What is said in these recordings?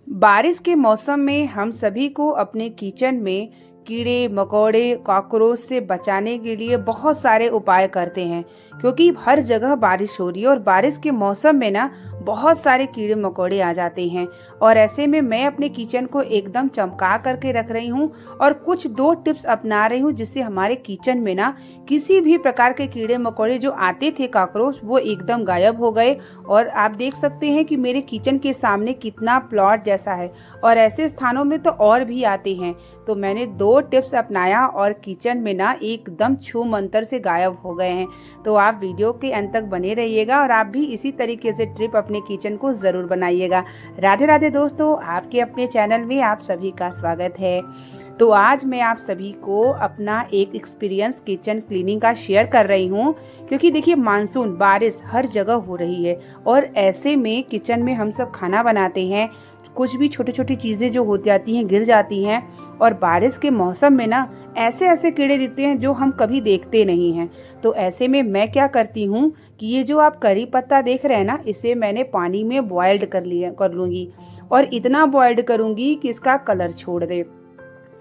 बारिश के मौसम में हम सभी को अपने किचन में कीड़े मकोड़े कॉकरोच से बचाने के लिए बहुत सारे उपाय करते हैं, क्योंकि हर जगह बारिश हो रही है और बारिश के मौसम में ना बहुत सारे कीड़े मकोड़े आ जाते हैं। और ऐसे में मैं अपने किचन को एकदम चमका करके रख रही हूँ और कुछ दो टिप्स अपना रही हूँ, जिससे हमारे किचन में ना किसी भी प्रकार के कीड़े मकोड़े जो आते थे कॉकरोच वो एकदम गायब हो गए। और आप देख सकते हैं कि मेरे किचन के सामने कितना प्लॉट जैसा है और ऐसे स्थानों में तो और भी आते हैं। तो मैंने दो टिप्स अपनाया और किचन में ना एकदम छू मंतर से गायब हो गए हैं। तो आप वीडियो के अंत तक बने रहिएगा और आप भी इसी तरीके से ट्रिप अपने किचन को ज़रूर बनाइएगा। राधे राधे दोस्तों, आपके अपने चैनल में आप सभी का स्वागत है। तो आज मैं आप सभी को अपना एक एक्सपीरियंस किचन क्लीनिंग का शेयर कर रही हूँ, क्योंकि देखिए मानसून बारिश हर जगह हो रही है और ऐसे में किचन में हम सब खाना बनाते हैं, कुछ भी छोटी छोटी चीज़ें जो हो जाती हैं गिर जाती हैं। और बारिश के मौसम में ना ऐसे ऐसे कीड़े दिखते हैं जो हम कभी देखते नहीं हैं। तो ऐसे में मैं क्या करती हूँ कि ये जो आप करी पत्ता देख रहे हैं ना, इसे मैंने पानी में बॉइल्ड कर लूँगी और इतना बॉइल्ड करूँगी कि इसका कलर छोड़ दे।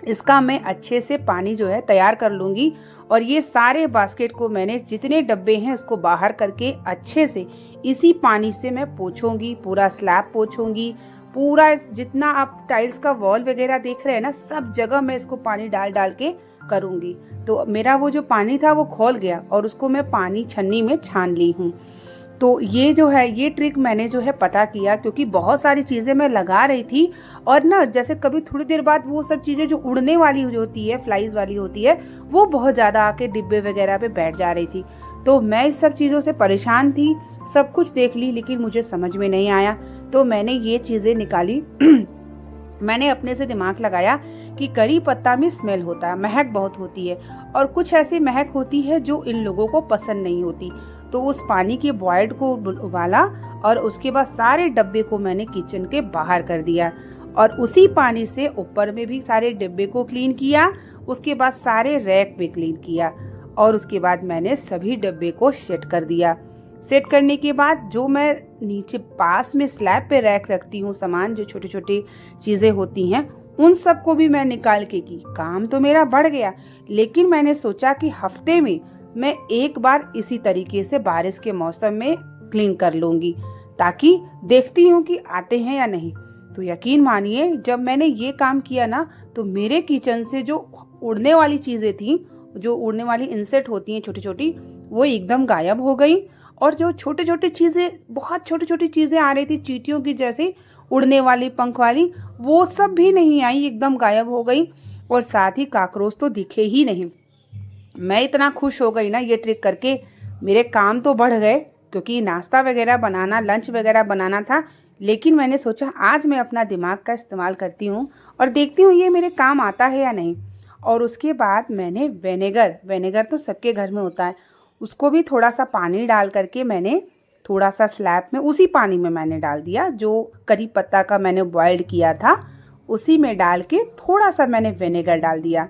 इसका मैं अच्छे से पानी जो है तैयार कर लूँगी और ये सारे बास्केट को मैंने जितने डब्बे हैं उसको बाहर करके अच्छे से इसी पानी से मैं पोंछूंगी, पूरा स्लैब पोंछूंगी, पूरा जितना आप टाइल्स का वॉल वगैरह देख रहे हैं ना, सब जगह मैं इसको पानी डाल डाल के करूँगी। तो मेरा वो जो पानी था वो खौल गया और उसको मैं पानी छन्नी में छान ली हूँ। तो ये जो है ये ट्रिक मैंने जो है पता किया, क्योंकि बहुत सारी चीज़ें मैं लगा रही थी और ना जैसे कभी थोड़ी देर बाद वो सब चीज़ें जो उड़ने वाली जो होती है, फ्लाइज वाली होती है, वो बहुत ज़्यादा आके डिब्बे वगैरह पे बैठ जा रही थी। तो मैं इस सब चीज़ों से परेशान थी, सब कुछ देख ली लेकिन मुझे समझ में नहीं आया। तो मैंने ये चीज़ें निकाली मैंने अपने से दिमाग लगाया कि करी पत्ता में स्मेल होता है, महक बहुत होती है और कुछ ऐसी महक होती है जो इन लोगों को पसंद नहीं होती। तो उस पानी के बॉइल्ड को उबाला और उसके बाद सारे डब्बे को मैंने किचन के बाहर कर दिया और उसी पानी से ऊपर में भी सारे डिब्बे को क्लीन किया, उसके बाद सारे रैक भी क्लीन किया और उसके बाद मैंने सभी डब्बे को सेट कर दिया। सेट करने के बाद जो मैं नीचे पास में स्लैब पे रैक रखती हूँ सामान, जो छोटी छोटी चीज़ें होती हैं, उन सब को भी मैं निकाल के की। काम तो मेरा बढ़ गया, लेकिन मैंने सोचा कि हफ्ते में मैं एक बार इसी तरीके से बारिश के मौसम में क्लीन कर लूँगी, ताकि देखती हूँ कि आते हैं या नहीं। तो यकीन मानिए जब मैंने ये काम किया ना, तो मेरे किचन से जो उड़ने वाली चीज़ें थी, जो उड़ने वाली इंसेक्ट होती हैं छोटी छोटी, वो एकदम गायब हो गई। और जो छोटी छोटी चीज़ें, बहुत छोटी छोटी चीज़ें आ रही थी चींटियों की जैसी उड़ने वाली पंख वाली, वो सब भी नहीं आई, एकदम गायब हो गई। और साथ ही कॉकरोच तो दिखे ही नहीं। मैं इतना खुश हो गई ना ये ट्रिक करके, मेरे काम तो बढ़ गए, क्योंकि नाश्ता वगैरह बनाना, लंच वगैरह बनाना था। लेकिन मैंने सोचा आज मैं अपना दिमाग का इस्तेमाल करती हूँ और देखती हूँ ये मेरे काम आता है या नहीं। और उसके बाद मैंने विनेगर तो सबके घर में होता है, उसको भी थोड़ा सा पानी डाल करके मैंने थोड़ा सा स्लैब में उसी पानी में मैंने डाल दिया, जो करी पत्ता का मैंने बॉइल्ड किया था उसी में डाल के थोड़ा सा मैंने विनेगर डाल दिया।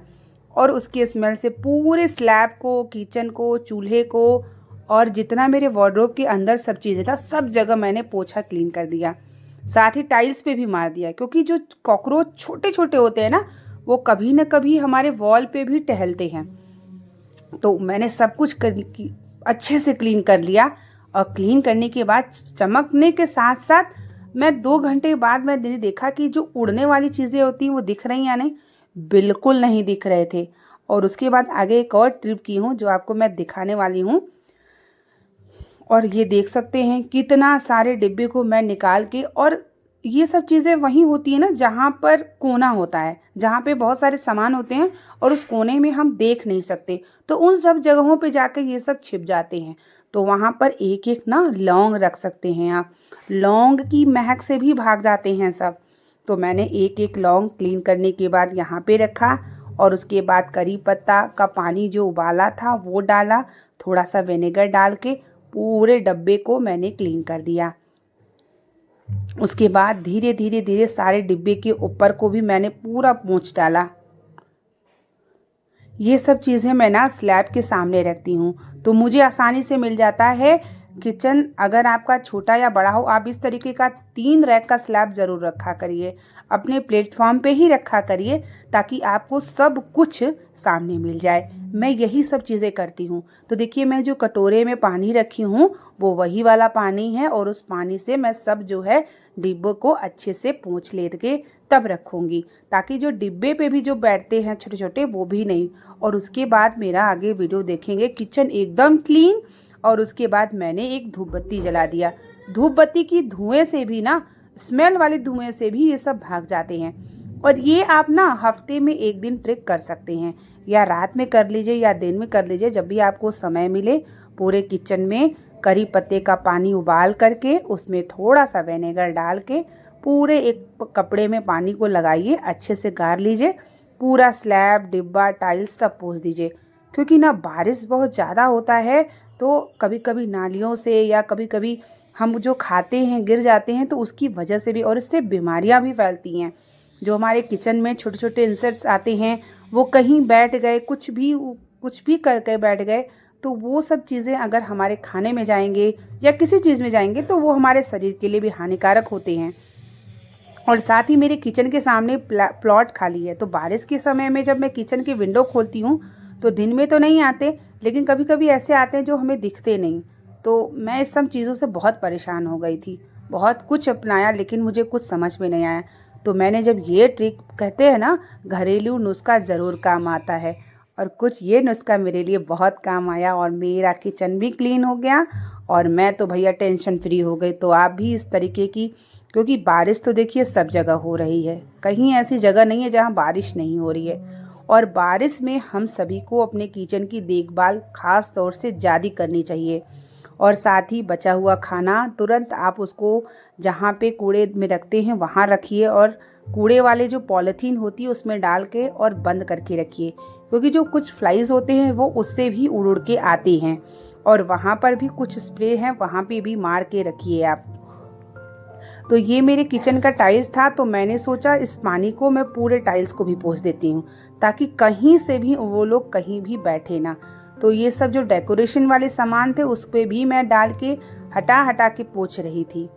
और उसके स्मेल से पूरे स्लैब को, किचन को, चूल्हे को और जितना मेरे वार्डरोब के अंदर सब चीज़ें था, सब जगह मैंने पोछा क्लीन कर दिया। साथ ही टाइल्स पे भी मार दिया, क्योंकि जो कॉकरोच छोटे छोटे होते हैं ना, वो कभी न कभी हमारे वॉल पे भी टहलते हैं। तो मैंने सब कुछ अच्छे से क्लीन कर लिया और क्लीन करने के बाद चमकने के साथ साथ मैं 2 घंटे बाद मैंने देखा कि जो उड़ने वाली चीज़ें होती हैं वो दिख रही हैं या नहीं। बिल्कुल नहीं दिख रहे थे। और उसके बाद आगे एक और ट्रिप की हूँ जो आपको मैं दिखाने वाली हूँ। और ये देख सकते हैं कितना सारे डिब्बे को मैं निकाल के, और ये सब चीज़ें वहीं होती है ना जहाँ पर कोना होता है, जहाँ पे बहुत सारे सामान होते हैं और उस कोने में हम देख नहीं सकते, तो उन सब जगहों पे जाकर ये सब छिप जाते हैं। तो वहाँ पर एक एक ना लौंग रख सकते हैं आप, लौंग की महक से भी भाग जाते हैं सब। तो मैंने एक एक लौंग क्लीन करने के बाद यहाँ पे रखा और उसके बाद करी पत्ता का पानी जो उबाला था वो डाला, थोड़ा सा विनेगर डाल के पूरे डब्बे को मैंने क्लीन कर दिया। उसके बाद धीरे धीरे धीरे सारे डिब्बे के ऊपर को भी मैंने पूरा पोंछ डाला। ये सब चीज़ें मैं ना स्लैब के सामने रखती हूँ, तो मुझे आसानी से मिल जाता है किचन अगर आपका छोटा या बड़ा हो, आप इस तरीके का 3 रैक का स्लैब ज़रूर रखा करिए, अपने प्लेटफॉर्म पे ही रखा करिए, ताकि आपको सब कुछ सामने मिल जाए। मैं यही सब चीज़ें करती हूँ। तो देखिए, मैं जो कटोरे में पानी रखी हूँ वो वही वाला पानी है, और उस पानी से मैं सब जो है डिब्बों को अच्छे से पोंछ लेके तब रखूँगी, ताकि जो डिब्बे पे भी जो बैठते हैं छोटे छोटे वो भी नहीं। और उसके बाद मेरा आगे वीडियो देखेंगे, किचन एकदम क्लीन। और उसके बाद मैंने एक धूप बत्ती जला दिया। धूप बत्ती की धुएं से भी ना, स्मेल वाले धुएं से भी ये सब भाग जाते हैं। और ये आप ना हफ्ते में एक दिन ट्रिक कर सकते हैं, या रात में कर लीजिए या दिन में कर लीजिए, जब भी आपको समय मिले। पूरे किचन में करी पत्ते का पानी उबाल करके उसमें थोड़ा सा विनेगर डाल के पूरे एक कपड़े में पानी को लगाइए, अच्छे से गार लीजिए, पूरा स्लैब डिब्बा टाइल्स सब पोंछ दीजिए। क्योंकि ना बारिश बहुत ज़्यादा होता है, तो कभी कभी नालियों से या कभी कभी हम जो खाते हैं गिर जाते हैं, तो उसकी वजह से भी, और इससे बीमारियां भी फैलती हैं। जो हमारे किचन में छोटे छोटे इंसेक्ट्स आते हैं, वो कहीं बैठ गए, कुछ भी करके बैठ गए, तो वो सब चीज़ें अगर हमारे खाने में जाएंगे या किसी चीज़ में जाएंगे तो वो हमारे शरीर के लिए भी हानिकारक होते हैं। और साथ ही मेरे किचन के सामने प्लॉट खाली है, तो बारिश के समय में जब मैं किचन की विंडो खोलती हूँ तो दिन में तो नहीं आते, लेकिन कभी कभी ऐसे आते हैं जो हमें दिखते नहीं। तो मैं इस सब चीज़ों से बहुत परेशान हो गई थी, बहुत कुछ अपनाया, लेकिन मुझे कुछ समझ में नहीं आया। तो मैंने जब ये ट्रिक, कहते हैं ना घरेलू नुस्खा ज़रूर काम आता है, और कुछ ये नुस्खा मेरे लिए बहुत काम आया, और मेरा किचन भी क्लीन हो गया, और मैं तो भैया टेंशन फ्री हो गई। तो आप भी इस तरीके की, क्योंकि बारिश तो देखिए सब जगह हो रही है, कहीं ऐसी जगह नहीं है जहाँ बारिश नहीं हो रही है। और बारिश में हम सभी को अपने किचन की देखभाल खास तौर से ज़्यादा करनी चाहिए। और साथ ही बचा हुआ खाना तुरंत आप उसको जहाँ पे कूड़े में रखते हैं वहाँ रखिए, और कूड़े वाले जो पॉलीथीन होती है उसमें डाल के और बंद करके रखिए, क्योंकि जो कुछ फ्लाइज होते हैं वो उससे भी उड़ उड़ के आते हैं। और वहाँ पर भी कुछ स्प्रे हैं, वहाँ पे भी मार के रखिए आप। तो ये मेरे किचन का टाइल्स था, तो मैंने सोचा इस पानी को मैं पूरे टाइल्स को भी पोंछ देती हूँ, ताकि कहीं से भी वो लोग कहीं भी बैठे ना। तो ये सब जो डेकोरेशन वाले सामान थे उस पे भी मैं डाल के हटा हटा के पोंछ रही थी।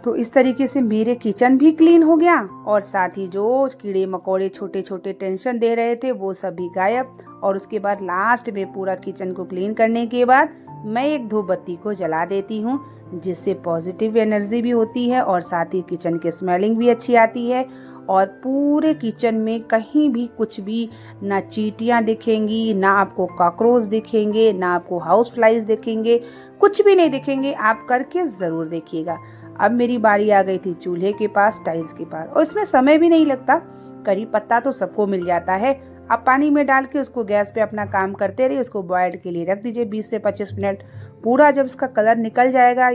तो इस तरीके से मेरे किचन भी क्लीन हो गया, और साथ ही जो कीड़े मकोड़े छोटे छोटे टेंशन दे रहे थे वो सब भी गायब। और उसके बाद लास्ट में पूरा किचन को क्लीन करने के बाद मैं एक धूप बत्ती को जला देती हूँ, जिससे पॉजिटिव एनर्जी भी होती है, और साथ ही किचन की स्मेलिंग भी अच्छी आती है। और पूरे किचन में कहीं भी कुछ भी ना चींटियाँ दिखेंगी, ना आपको कॉकरोच दिखेंगे, ना आपको हाउस फ्लाइज दिखेंगे, कुछ भी नहीं दिखेंगे। आप करके ज़रूर देखिएगा। अब मेरी बारी आ गई थी चूल्हे के पास, टाइल्स के पास, और इसमें समय भी नहीं लगता। करी पत्ता तो सबको मिल जाता है, आप पानी में डाल के उसको गैस पे अपना काम करते रहिए, उसको बॉयल के लिए रख दीजिए 20 से 25 मिनट। पूरा जब उसका कलर निकल जाएगा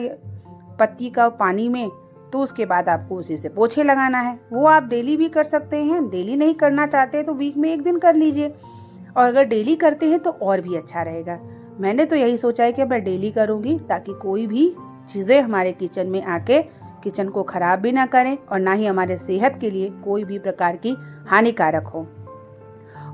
पत्ती का पानी में, तो उसके बाद आपको उसी से पोछे लगाना है। वो आप डेली भी कर सकते हैं, डेली नहीं करना चाहते तो वीक में एक दिन कर लीजिए, और अगर डेली करते हैं तो और भी अच्छा रहेगा। मैंने तो यही सोचा है कि मैं डेली करूँगी, ताकि कोई भी चीज़ें हमारे किचन में आके किचन को ख़राब भी ना करें, और ना ही हमारे सेहत के लिए कोई भी प्रकार की हानिकारक हो।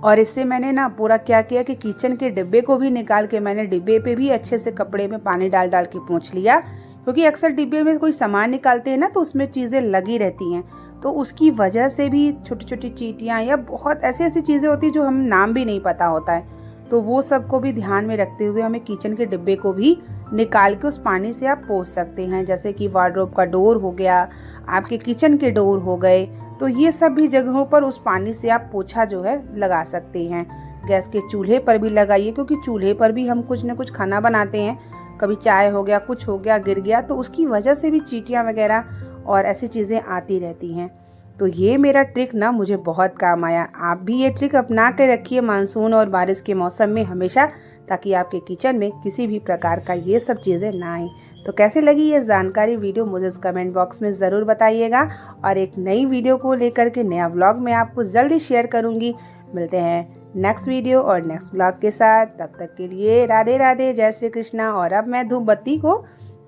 और इससे मैंने ना पूरा क्या किया कि किचन के डिब्बे को भी निकाल के मैंने डिब्बे पे भी अच्छे से कपड़े में पानी डाल डाल के पोंछ लिया, क्योंकि अक्सर डिब्बे में कोई सामान निकालते हैं ना तो उसमें चीज़ें लगी रहती हैं, तो उसकी वजह से भी छोटी छोटी चींटियाँ या बहुत ऐसी ऐसी चीज़ें होती हैं जो हम नाम भी नहीं पता होता है। तो वो सबको भी ध्यान में रखते हुए हमें किचन के डिब्बे को भी निकाल के उस पानी से आप पोंछ सकते हैं। जैसे कि वार्डरोब का डोर हो गया, आपके किचन के डोर हो गए, तो ये सब भी जगहों पर उस पानी से आप पोछा जो है लगा सकते हैं। गैस के चूल्हे पर भी लगाइए, क्योंकि चूल्हे पर भी हम कुछ न कुछ खाना बनाते हैं, कभी चाय हो गया, कुछ हो गया, गिर गया, तो उसकी वजह से भी चींटियाँ वगैरह और ऐसी चीज़ें आती रहती हैं। तो ये मेरा ट्रिक ना मुझे बहुत काम आया। आप भी ये ट्रिक अपना के रखिए मानसून और बारिश के मौसम में हमेशा, ताकि आपके किचन में किसी भी प्रकार का ये सब चीज़ें ना आए। तो कैसे लगी ये जानकारी वीडियो मुझे इस कमेंट बॉक्स में ज़रूर बताइएगा, और एक नई वीडियो को लेकर के नया व्लॉग मैं आपको जल्दी शेयर करूँगी। मिलते हैं नेक्स्ट वीडियो और नेक्स्ट व्लॉग के साथ। तब तक के लिए राधे राधे, जय श्री कृष्णा। और अब मैं धूप बत्ती को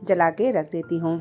जला के रख देती हूँ।